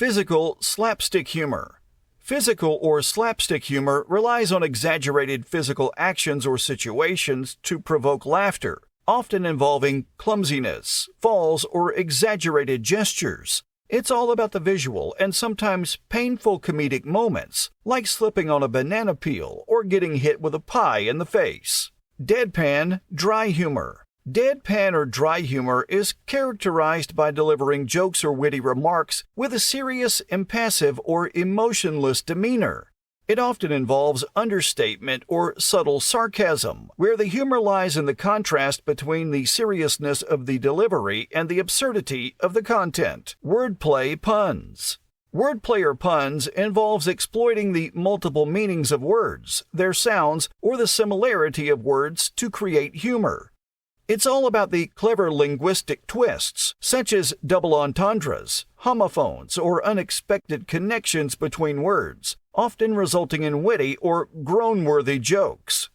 Physical slapstick humor. Physical or slapstick humor relies on exaggerated physical actions or situations to provoke laughter, often involving clumsiness, falls, or exaggerated gestures. It's all about the visual and sometimes painful comedic moments, like slipping on a banana peel or getting hit with a pie in the face. Deadpan, dry humor. Deadpan or dry humor is characterized by delivering jokes or witty remarks with a serious, impassive, or emotionless demeanor. It often involves understatement or subtle sarcasm, where the humor lies in the contrast between the seriousness of the delivery and the absurdity of the content. Wordplay puns. Wordplay or puns involves exploiting the multiple meanings of words, their sounds, or the similarity of words to create humor. It's all about the clever linguistic twists, such as double entendres, homophones, or unexpected connections between words, often resulting in witty or groan-worthy jokes.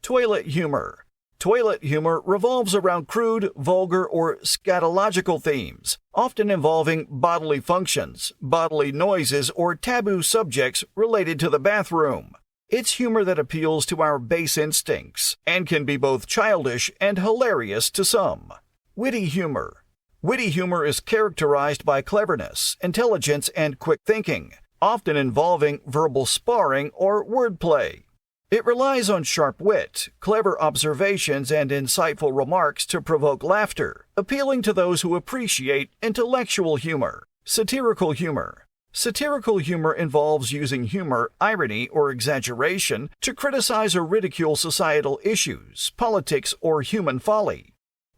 Toilet humor. Toilet humor revolves around crude, vulgar, or scatological themes, often involving bodily functions, bodily noises, or taboo subjects related to the bathroom. It's humor that appeals to our base instincts and can be both childish and hilarious to some. Witty humor. Witty humor is characterized by cleverness, intelligence, and quick thinking, often involving verbal sparring or wordplay. It relies on sharp wit, clever observations, and insightful remarks to provoke laughter, appealing to those who appreciate intellectual humor. Satirical humor. Satirical humor involves using humor, irony, or exaggeration to criticize or ridicule societal issues, politics, or human folly.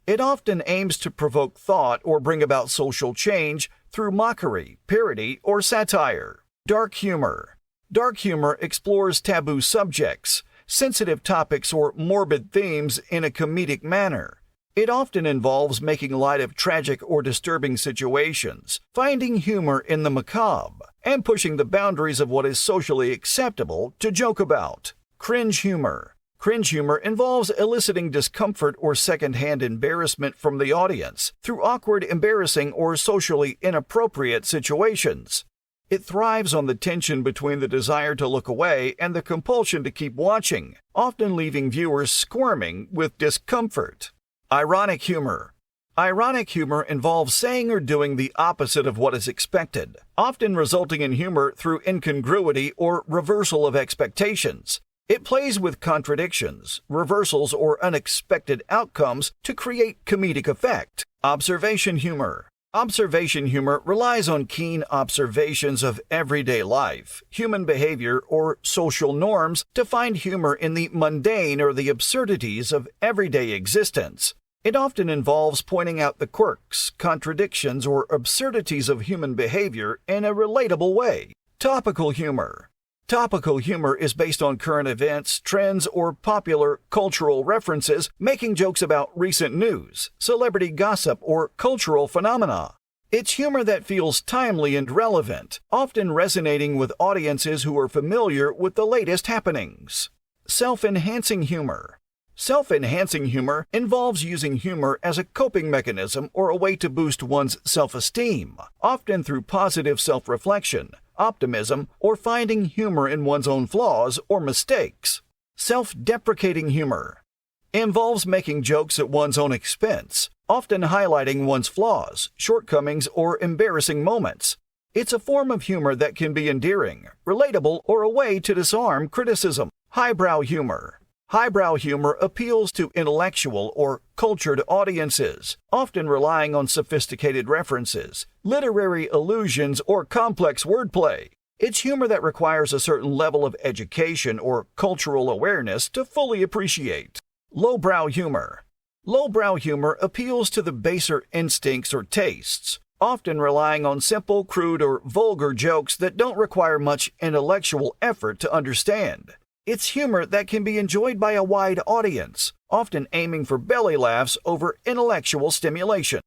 It often aims to provoke thought or bring about social change through mockery, parody, or satire. Dark humor. Dark humor explores taboo subjects, sensitive topics, or morbid themes in a comedic manner. It often involves making light of tragic or disturbing situations, finding humor in the macabre, and pushing the boundaries of what is socially acceptable to joke about. Cringe humor. Cringe humor involves eliciting discomfort or secondhand embarrassment from the audience through awkward, embarrassing, or socially inappropriate situations. It thrives on the tension between the desire to look away and the compulsion to keep watching, often leaving viewers squirming with discomfort. Ironic humor. Ironic humor involves saying or doing the opposite of what is expected, often resulting in humor through incongruity or reversal of expectations. It plays with contradictions, reversals, or unexpected outcomes to create comedic effect. Observation humor. Observation humor relies on keen observations of everyday life, human behavior, or social norms to find humor in the mundane or the absurdities of everyday existence. It often involves pointing out the quirks, contradictions, or absurdities of human behavior in a relatable way. Topical humor. Topical humor is based on current events, trends, or popular cultural references, making jokes about recent news, celebrity gossip, or cultural phenomena. It's humor that feels timely and relevant, often resonating with audiences who are familiar with the latest happenings. Self-enhancing humor. Self-enhancing humor involves using humor as a coping mechanism or a way to boost one's self-esteem, often through positive self-reflection, optimism, or finding humor in one's own flaws or mistakes. Self-deprecating humor involves making jokes at one's own expense, often highlighting one's flaws, shortcomings, or embarrassing moments. It's a form of humor that can be endearing, relatable, or a way to disarm criticism. Highbrow humor. Highbrow humor appeals to intellectual or cultured audiences, often relying on sophisticated references, literary allusions, or complex wordplay. It's humor that requires a certain level of education or cultural awareness to fully appreciate. Lowbrow humor. Lowbrow humor appeals to the baser instincts or tastes, often relying on simple, crude, or vulgar jokes that don't require much intellectual effort to understand. It's humor that can be enjoyed by a wide audience, often aiming for belly laughs over intellectual stimulation.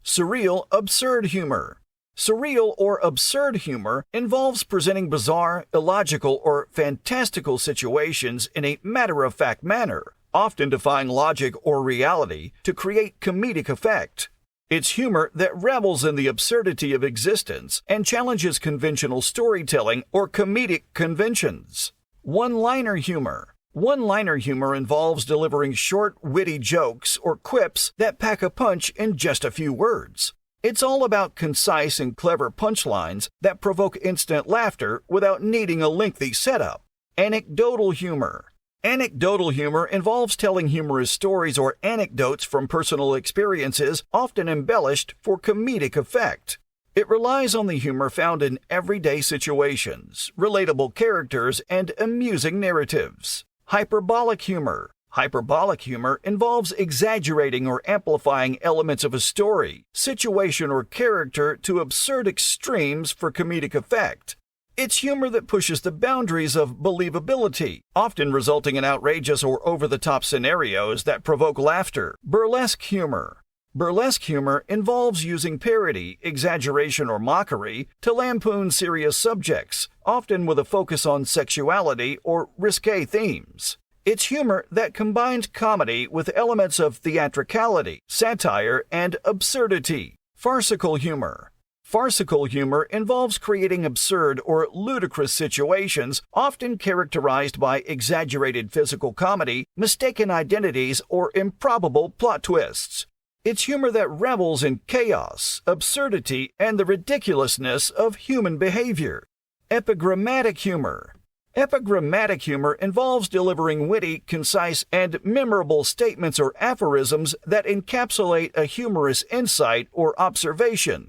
Surreal absurd humor. Surreal or absurd humor involves presenting bizarre, illogical, or fantastical situations in a matter-of-fact manner, often defying logic or reality to create comedic effect. It's humor that revels in the absurdity of existence and challenges conventional storytelling or comedic conventions. One-liner humor. One-liner humor involves delivering short, witty jokes or quips that pack a punch in just a few words. It's all about concise and clever punchlines that provoke instant laughter without needing a lengthy setup. Anecdotal humor. Anecdotal humor involves telling humorous stories or anecdotes from personal experiences, often embellished for comedic effect. It relies on the humor found in everyday situations, relatable characters, and amusing narratives. Hyperbolic humor. Hyperbolic humor involves exaggerating or amplifying elements of a story, situation, or character to absurd extremes for comedic effect. It's humor that pushes the boundaries of believability, often resulting in outrageous or over-the-top scenarios that provoke laughter. Burlesque humor. Burlesque humor involves using parody, exaggeration, or mockery to lampoon serious subjects, often with a focus on sexuality or risque themes. It's humor that combines comedy with elements of theatricality, satire, and absurdity. Farcical humor. Farcical humor involves creating absurd or ludicrous situations, often characterized by exaggerated physical comedy, mistaken identities, or improbable plot twists. It's humor that revels in chaos, absurdity, and the ridiculousness of human behavior. Epigrammatic humor. Epigrammatic humor involves delivering witty, concise, and memorable statements or aphorisms that encapsulate a humorous insight or observation.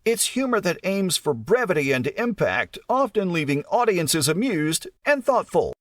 It's humor that aims for brevity and impact, often leaving audiences amused and thoughtful.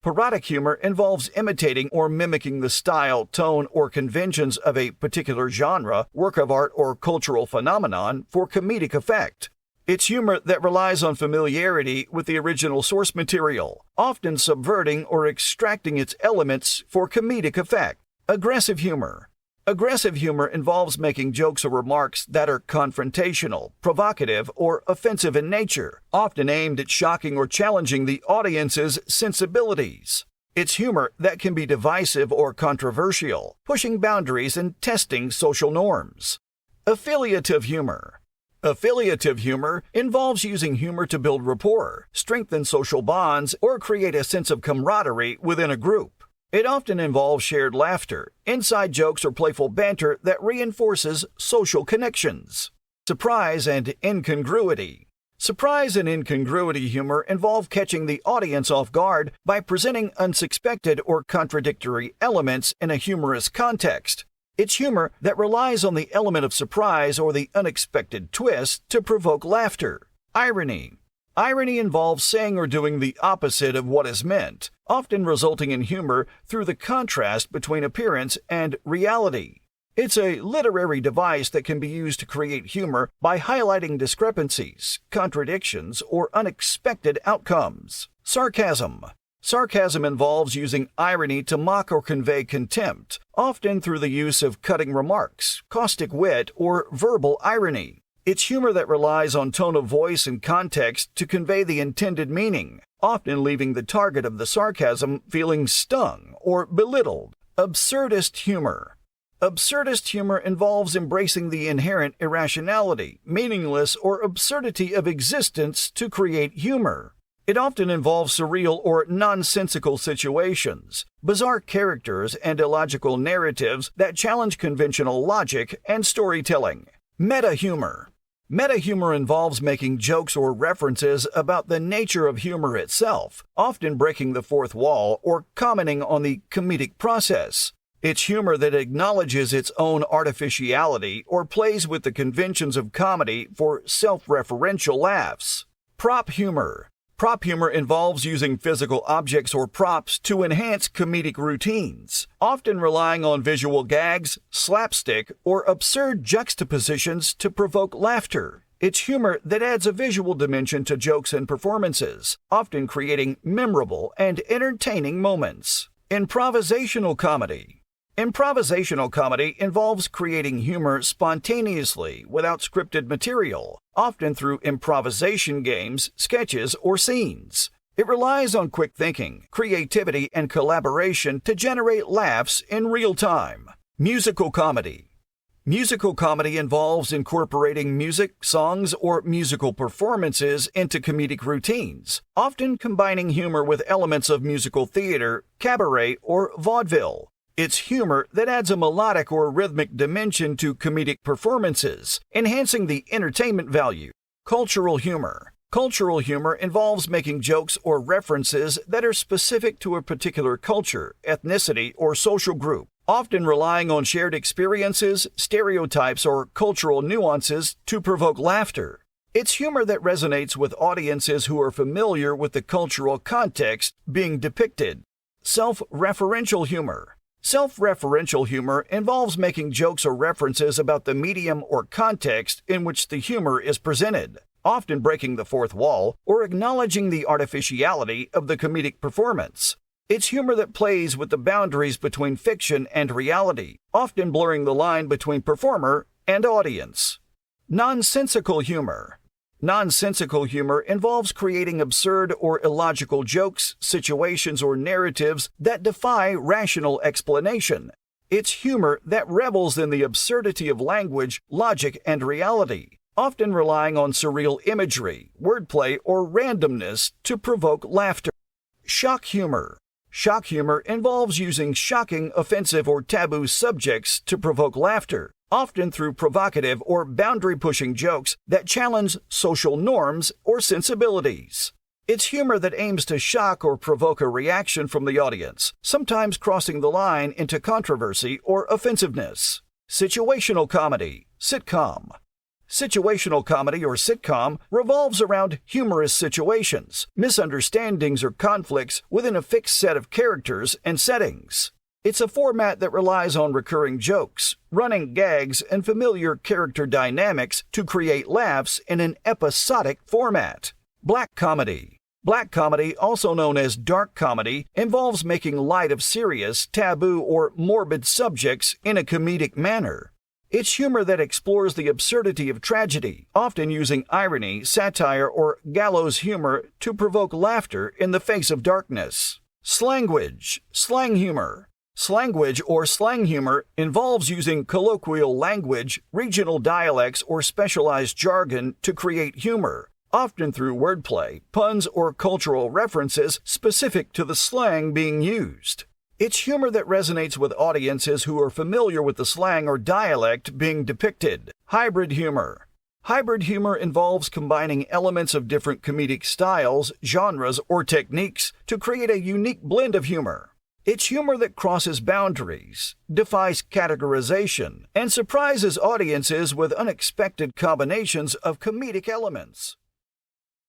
Parodic humor involves imitating or mimicking the style, tone, or conventions of a particular genre, work of art, or cultural phenomenon for comedic effect. It's humor that relies on familiarity with the original source material, often subverting or extracting its elements for comedic effect. Aggressive humor. Aggressive humor involves making jokes or remarks that are confrontational, provocative, or offensive in nature, often aimed at shocking or challenging the audience's sensibilities. It's humor that can be divisive or controversial, pushing boundaries and testing social norms. Affiliative humor. Affiliative humor involves using humor to build rapport, strengthen social bonds, or create a sense of camaraderie within a group. It often involves shared laughter, inside jokes, or playful banter that reinforces social connections. Surprise and incongruity. Surprise and incongruity humor involve catching the audience off guard by presenting unsuspected or contradictory elements in a humorous context. It's humor that relies on the element of surprise or the unexpected twist to provoke laughter. Irony. Irony involves saying or doing the opposite of what is meant, often resulting in humor through the contrast between appearance and reality. It's a literary device that can be used to create humor by highlighting discrepancies, contradictions, or unexpected outcomes. Sarcasm. Sarcasm involves using irony to mock or convey contempt, often through the use of cutting remarks, caustic wit, or verbal irony. It's humor that relies on tone of voice and context to convey the intended meaning, often leaving the target of the sarcasm feeling stung or belittled. Absurdist humor. Absurdist humor involves embracing the inherent irrationality, meaningless, or absurdity of existence to create humor. It often involves surreal or nonsensical situations, bizarre characters, and illogical narratives that challenge conventional logic and storytelling. Meta humor. Meta humor involves making jokes or references about the nature of humor itself, often breaking the fourth wall or commenting on the comedic process. It's humor that acknowledges its own artificiality or plays with the conventions of comedy for self-referential laughs. Prop humor. Prop humor involves using physical objects or props to enhance comedic routines, often relying on visual gags, slapstick, or absurd juxtapositions to provoke laughter. It's humor that adds a visual dimension to jokes and performances, often creating memorable and entertaining moments. Improvisational comedy. Improvisational comedy involves creating humor spontaneously without scripted material, often through improvisation games, sketches, or scenes. It relies on quick thinking, creativity, and collaboration to generate laughs in real time. Musical comedy. Musical comedy involves incorporating music, songs, or musical performances into comedic routines, often combining humor with elements of musical theater, cabaret, or vaudeville. It's humor that adds a melodic or rhythmic dimension to comedic performances, enhancing the entertainment value. Cultural humor. Cultural humor involves making jokes or references that are specific to a particular culture, ethnicity, or social group, often relying on shared experiences, stereotypes, or cultural nuances to provoke laughter. It's humor that resonates with audiences who are familiar with the cultural context being depicted. Self-referential humor. Self-referential humor involves making jokes or references about the medium or context in which the humor is presented, often breaking the fourth wall or acknowledging the artificiality of the comedic performance. It's humor that plays with the boundaries between fiction and reality, often blurring the line between performer and audience. Nonsensical humor. Nonsensical humor involves creating absurd or illogical jokes, situations, or narratives that defy rational explanation. It's humor that revels in the absurdity of language, logic, and reality, often relying on surreal imagery, wordplay, or randomness to provoke laughter. Shock humor. Shock humor involves using shocking, offensive, or taboo subjects to provoke laughter, often through provocative or boundary-pushing jokes that challenge social norms or sensibilities. It's humor that aims to shock or provoke a reaction from the audience, sometimes crossing the line into controversy or offensiveness. Situational comedy, sitcom. Situational comedy or sitcom revolves around humorous situations, misunderstandings, or conflicts within a fixed set of characters and settings. It's a format that relies on recurring jokes, running gags, and familiar character dynamics to create laughs in an episodic format. Black comedy. Black comedy, also known as dark comedy, involves making light of serious, taboo, or morbid subjects in a comedic manner. It's humor that explores the absurdity of tragedy, often using irony, satire, or gallows humor to provoke laughter in the face of darkness. Slangwage, slang humor. Slangwage or slang humor involves using colloquial language, regional dialects, or specialized jargon to create humor, often through wordplay, puns, or cultural references specific to the slang being used. It's humor that resonates with audiences who are familiar with the slang or dialect being depicted. Hybrid humor. Hybrid humor involves combining elements of different comedic styles, genres, or techniques to create a unique blend of humor. It's humor that crosses boundaries, defies categorization, and surprises audiences with unexpected combinations of comedic elements.